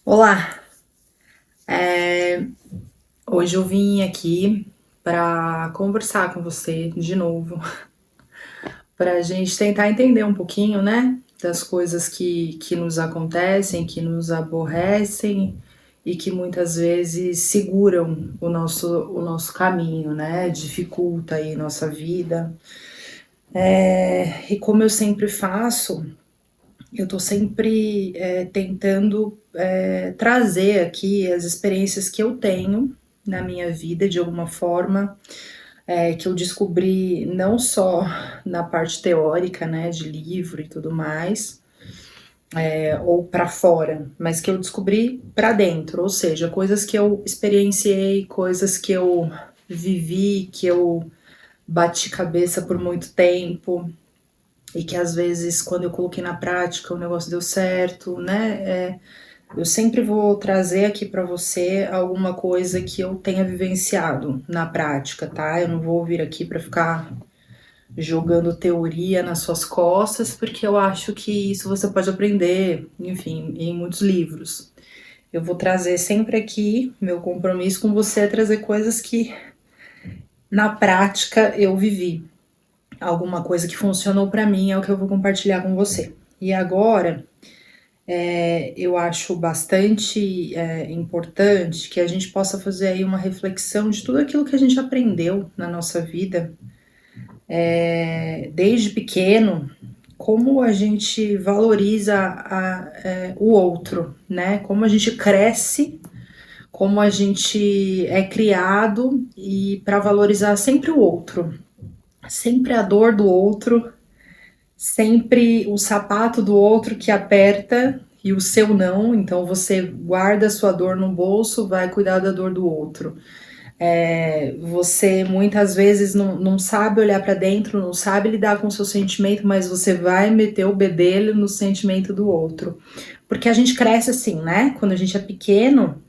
Olá, é, hoje eu vim aqui para conversar com você de novo, para a gente tentar entender um pouquinho, né, das coisas que nos acontecem, que nos aborrecem e que muitas vezes seguram o nosso caminho, né, dificulta aí nossa vida. E como eu sempre faço, eu tô sempre tentando trazer aqui as experiências que eu tenho na minha vida de alguma forma, que eu descobri não só na parte teórica, né, de livro e tudo mais, ou para fora, mas que eu descobri para dentro, ou seja, coisas que eu experienciei, coisas que eu vivi, que eu bati cabeça por muito tempo, e que às vezes quando eu coloquei na prática o negócio deu certo, né? Eu sempre vou trazer aqui para você alguma coisa que eu tenha vivenciado na prática, tá? Eu não vou vir aqui para ficar jogando teoria nas suas costas, porque eu acho que isso você pode aprender, enfim, em muitos livros. Eu vou trazer sempre aqui, meu compromisso com você é trazer coisas que na prática eu vivi. Alguma coisa que funcionou para mim é o que eu vou compartilhar com você. E agora, eu acho bastante importante que a gente possa fazer aí uma reflexão de tudo aquilo que a gente aprendeu na nossa vida, desde pequeno, como a gente valoriza o outro, né? Como a gente cresce, como a gente é criado e para valorizar sempre o outro, sempre a dor do outro, sempre o sapato do outro que aperta e o seu não, então você guarda a sua dor no bolso, vai cuidar da dor do outro. Você muitas vezes não sabe olhar para dentro, não sabe lidar com o seu sentimento, mas você vai meter o bedelho no sentimento do outro. Porque a gente cresce assim, né? Quando a gente é pequeno,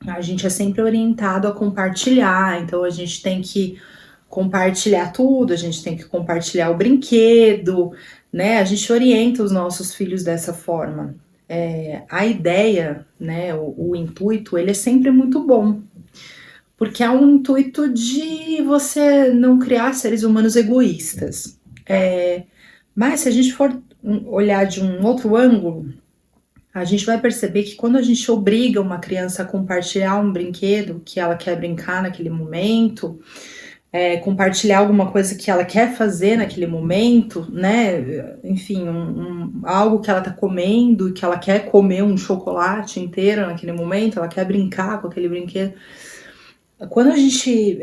a gente é sempre orientado a compartilhar, então a gente tem que compartilhar tudo, a gente tem que compartilhar o brinquedo, né? A gente orienta os nossos filhos dessa forma. A ideia, né, o intuito, ele é sempre muito bom, porque é um intuito de você não criar seres humanos egoístas. Mas se a gente for olhar de um outro ângulo, a gente vai perceber que quando a gente obriga uma criança a compartilhar um brinquedo que ela quer brincar naquele momento, compartilhar alguma coisa que ela quer fazer naquele momento, né? Enfim, algo que ela tá comendo, que ela quer comer um chocolate inteiro naquele momento, ela quer brincar com aquele brinquedo. Quando a gente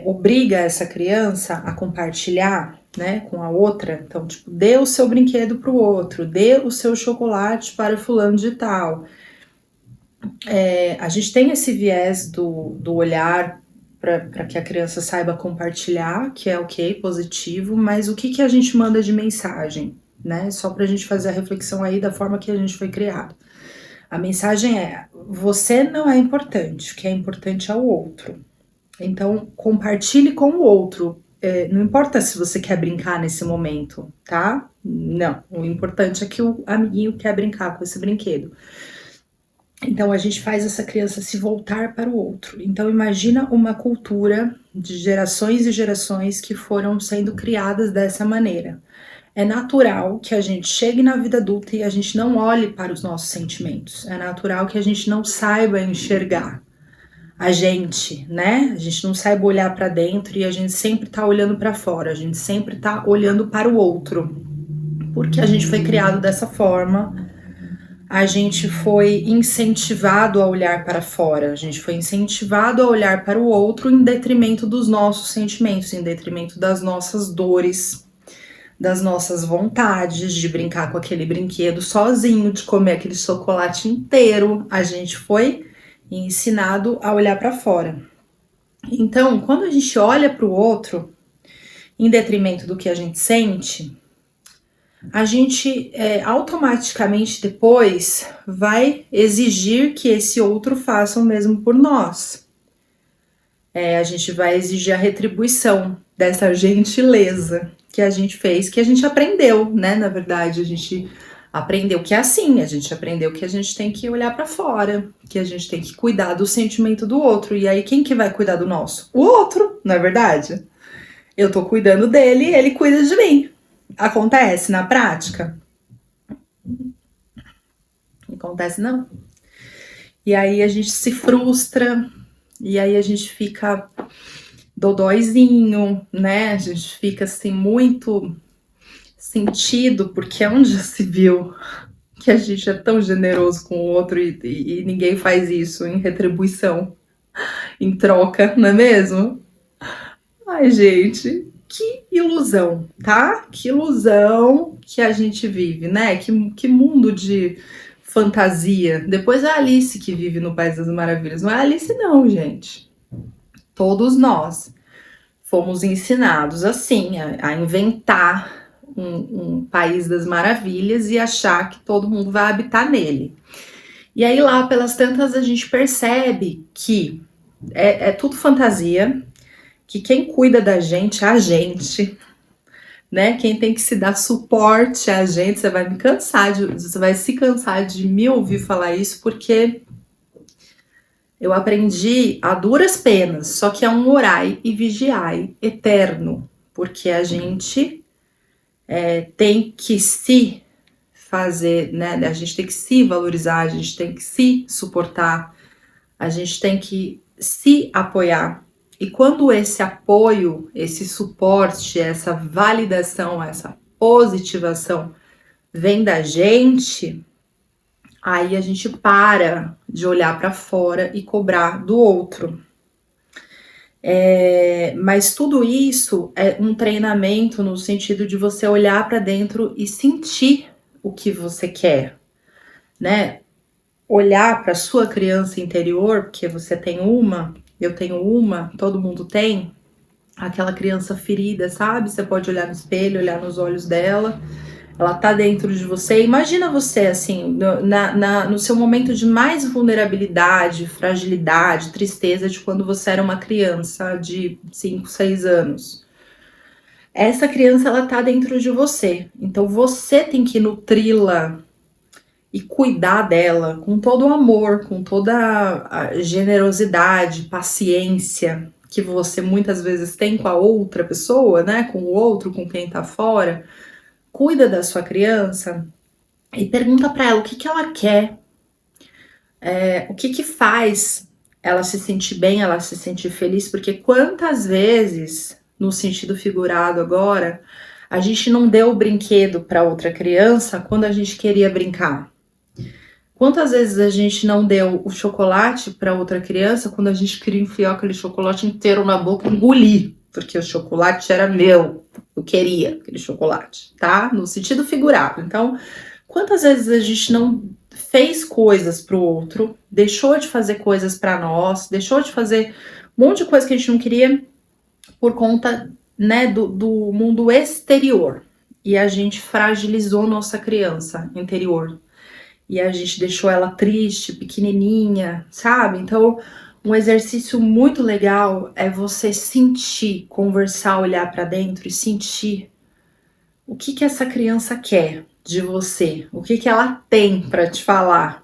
obriga essa criança a compartilhar, né, com a outra, então, tipo, dê o seu brinquedo para o outro, dê o seu chocolate para o fulano de tal. A gente tem esse viés do olhar para que a criança saiba compartilhar, que é ok, positivo, mas o que, que a gente manda de mensagem, né? Só para a gente fazer a reflexão aí da forma que a gente foi criado. A mensagem é: você não é importante, o que é importante é o outro. Então, compartilhe com o outro. Não importa se você quer brincar nesse momento, tá? Não. O importante é que o amiguinho quer brincar com esse brinquedo. Então, a gente faz essa criança se voltar para o outro. Então, imagina uma cultura de gerações e gerações que foram sendo criadas dessa maneira. É natural que a gente chegue na vida adulta e a gente não olhe para os nossos sentimentos. É natural que a gente não saiba enxergar a gente, né? A gente não saiba olhar para dentro e a gente sempre tá olhando para fora, a gente sempre tá olhando para o outro, porque a gente foi criado dessa forma, a gente foi incentivado a olhar para fora, a gente foi incentivado a olhar para o outro em detrimento dos nossos sentimentos, em detrimento das nossas dores, das nossas vontades de brincar com aquele brinquedo sozinho, de comer aquele chocolate inteiro. A gente foi ensinado a olhar para fora. Então, quando a gente olha para o outro, em detrimento do que a gente sente, a gente automaticamente depois vai exigir que esse outro faça o mesmo por nós. A gente vai exigir a retribuição dessa gentileza que a gente fez, que a gente aprendeu, né? Na verdade, a gente aprendeu que é assim, a gente aprendeu que a gente tem que olhar pra fora, que a gente tem que cuidar do sentimento do outro. E aí quem que vai cuidar do nosso? O outro, não é verdade? Eu tô cuidando dele, ele cuida de mim. Acontece na prática? Não acontece não. E aí a gente se frustra, e aí a gente fica dodóizinho, né? A gente fica assim muito sentido, porque onde já se viu que a gente é tão generoso com o outro e ninguém faz isso em retribuição, em troca, não é mesmo? Ai, gente, que ilusão, tá? Que ilusão que a gente vive, né? Que mundo de fantasia. Depois é a Alice que vive no País das Maravilhas. Não é a Alice, não, gente. Todos nós fomos ensinados assim, a inventar um País das Maravilhas e achar que todo mundo vai habitar nele. E aí lá pelas tantas a gente percebe que é tudo fantasia, que quem cuida da gente é a gente, né? Quem tem que se dar suporte é a gente. Você vai se cansar de me ouvir falar isso, porque eu aprendi a duras penas, só que é um orai e vigiai eterno, porque a gente tem que se fazer, né? A gente tem que se valorizar, a gente tem que se suportar, a gente tem que se apoiar. E quando esse apoio, esse suporte, essa validação, essa positivação vem da gente, aí a gente para de olhar para fora e cobrar do outro. Mas tudo isso é um treinamento no sentido de você olhar para dentro e sentir o que você quer, né? Olhar para sua criança interior, porque você tem uma, eu tenho uma, todo mundo tem, aquela criança ferida, sabe? Você pode olhar no espelho, olhar nos olhos dela, ela tá dentro de você. Imagina você, assim, no seu momento de mais vulnerabilidade, fragilidade, tristeza, de quando você era uma criança de 5, 6 anos. Essa criança, ela tá dentro de você. Então, você tem que nutri-la e cuidar dela com todo o amor, com toda a generosidade, paciência que você muitas vezes tem com a outra pessoa, né? Com o outro, com quem tá fora. Cuida da sua criança e pergunta para ela o que ela quer, o que faz ela se sentir bem, ela se sentir feliz, porque quantas vezes, no sentido figurado agora, a gente não deu o brinquedo para outra criança quando a gente queria brincar? Quantas vezes a gente não deu o chocolate para outra criança quando a gente queria enfiar aquele chocolate inteiro na boca e engolir? Porque o chocolate era meu, eu queria aquele chocolate, tá? No sentido figurado. Então, quantas vezes a gente não fez coisas pro outro, deixou de fazer coisas para nós, deixou de fazer um monte de coisa que a gente não queria por conta, né, do mundo exterior. E a gente fragilizou nossa criança interior. E a gente deixou ela triste, pequenininha, sabe? Então, um exercício muito legal é você sentir, conversar, olhar para dentro e sentir o que essa criança quer de você, o que ela tem para te falar,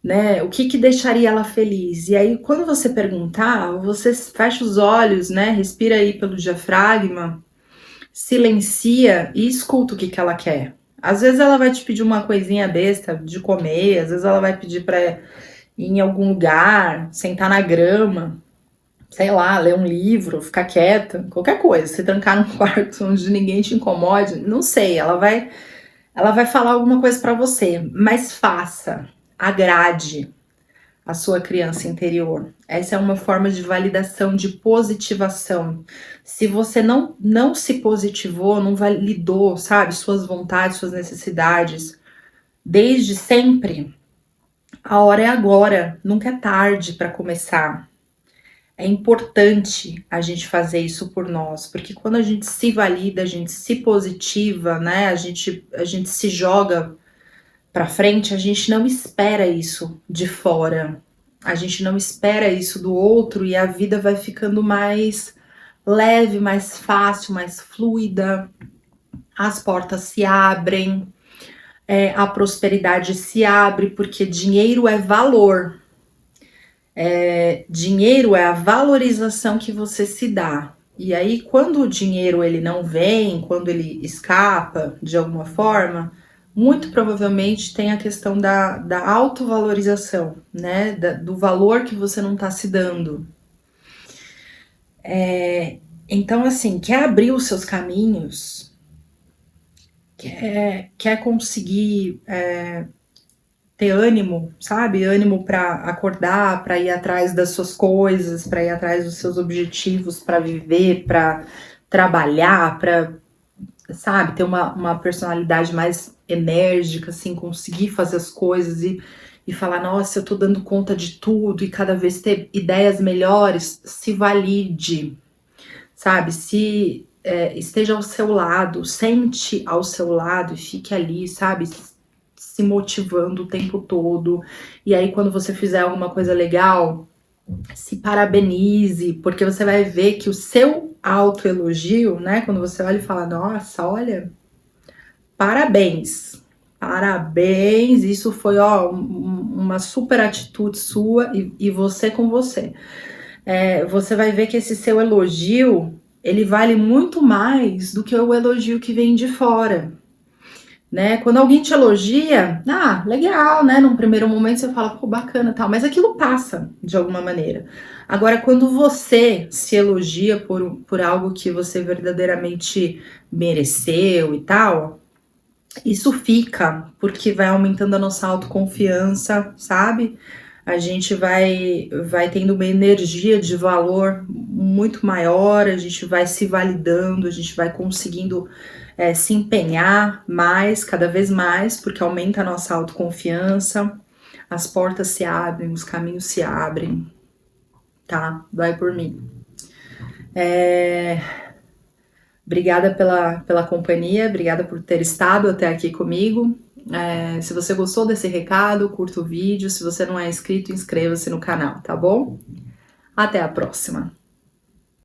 né? O que deixaria ela feliz? E aí, quando você perguntar, você fecha os olhos, né? Respira aí pelo diafragma, silencia e escuta o que ela quer. Às vezes ela vai te pedir uma coisinha besta de comer, às vezes ela vai pedir para ir em algum lugar, sentar na grama, sei lá, ler um livro, ficar quieta, qualquer coisa, se trancar num quarto onde ninguém te incomode, não sei, ela vai falar alguma coisa para você, mas faça, agrade a sua criança interior. Essa é uma forma de validação, de positivação. Se você não se positivou, não validou, sabe, suas vontades, suas necessidades, desde sempre, a hora é agora, nunca é tarde para começar. É importante a gente fazer isso por nós, porque quando a gente se valida, a gente se positiva, né, a gente se joga para frente, a gente não espera isso de fora. A gente não espera isso do outro e a vida vai ficando mais leve, mais fácil, mais fluida. As portas se abrem. a prosperidade se abre, porque dinheiro é valor. Dinheiro é a valorização que você se dá. E aí, quando o dinheiro ele não vem, quando ele escapa de alguma forma, muito provavelmente tem a questão da autovalorização, né? Do valor que você não está se dando. Então, assim, quer abrir os seus caminhos, quer conseguir ter ânimo, sabe? Ânimo para acordar, para ir atrás das suas coisas, para ir atrás dos seus objetivos, para viver, para trabalhar, para, sabe, ter uma personalidade mais enérgica, assim, conseguir fazer as coisas e falar, nossa, eu tô dando conta de tudo e cada vez ter ideias melhores, se valide, sabe? Se esteja ao seu lado, sente ao seu lado e fique ali, sabe? Se motivando o tempo todo. E aí, quando você fizer alguma coisa legal, se parabenize, porque você vai ver que o seu autoelogio, né? Quando você olha e fala, nossa, olha, parabéns. Parabéns, isso foi uma super atitude sua e você com você. Você vai ver que esse seu elogio, ele vale muito mais do que o elogio que vem de fora, né? Quando alguém te elogia, legal, né? Num primeiro momento você fala, pô, bacana, tal, mas aquilo passa de alguma maneira. Agora, quando você se elogia por algo que você verdadeiramente mereceu e tal, isso fica, porque vai aumentando a nossa autoconfiança, sabe? A gente vai tendo uma energia de valor muito maior, a gente vai se validando, a gente vai conseguindo se empenhar mais, cada vez mais, porque aumenta a nossa autoconfiança, as portas se abrem, os caminhos se abrem, tá? Vai por mim. Obrigada pela companhia, obrigada por ter estado até aqui comigo. Se você gostou desse recado, curta o vídeo. Se você não é inscrito, inscreva-se no canal, tá bom? Até a próxima!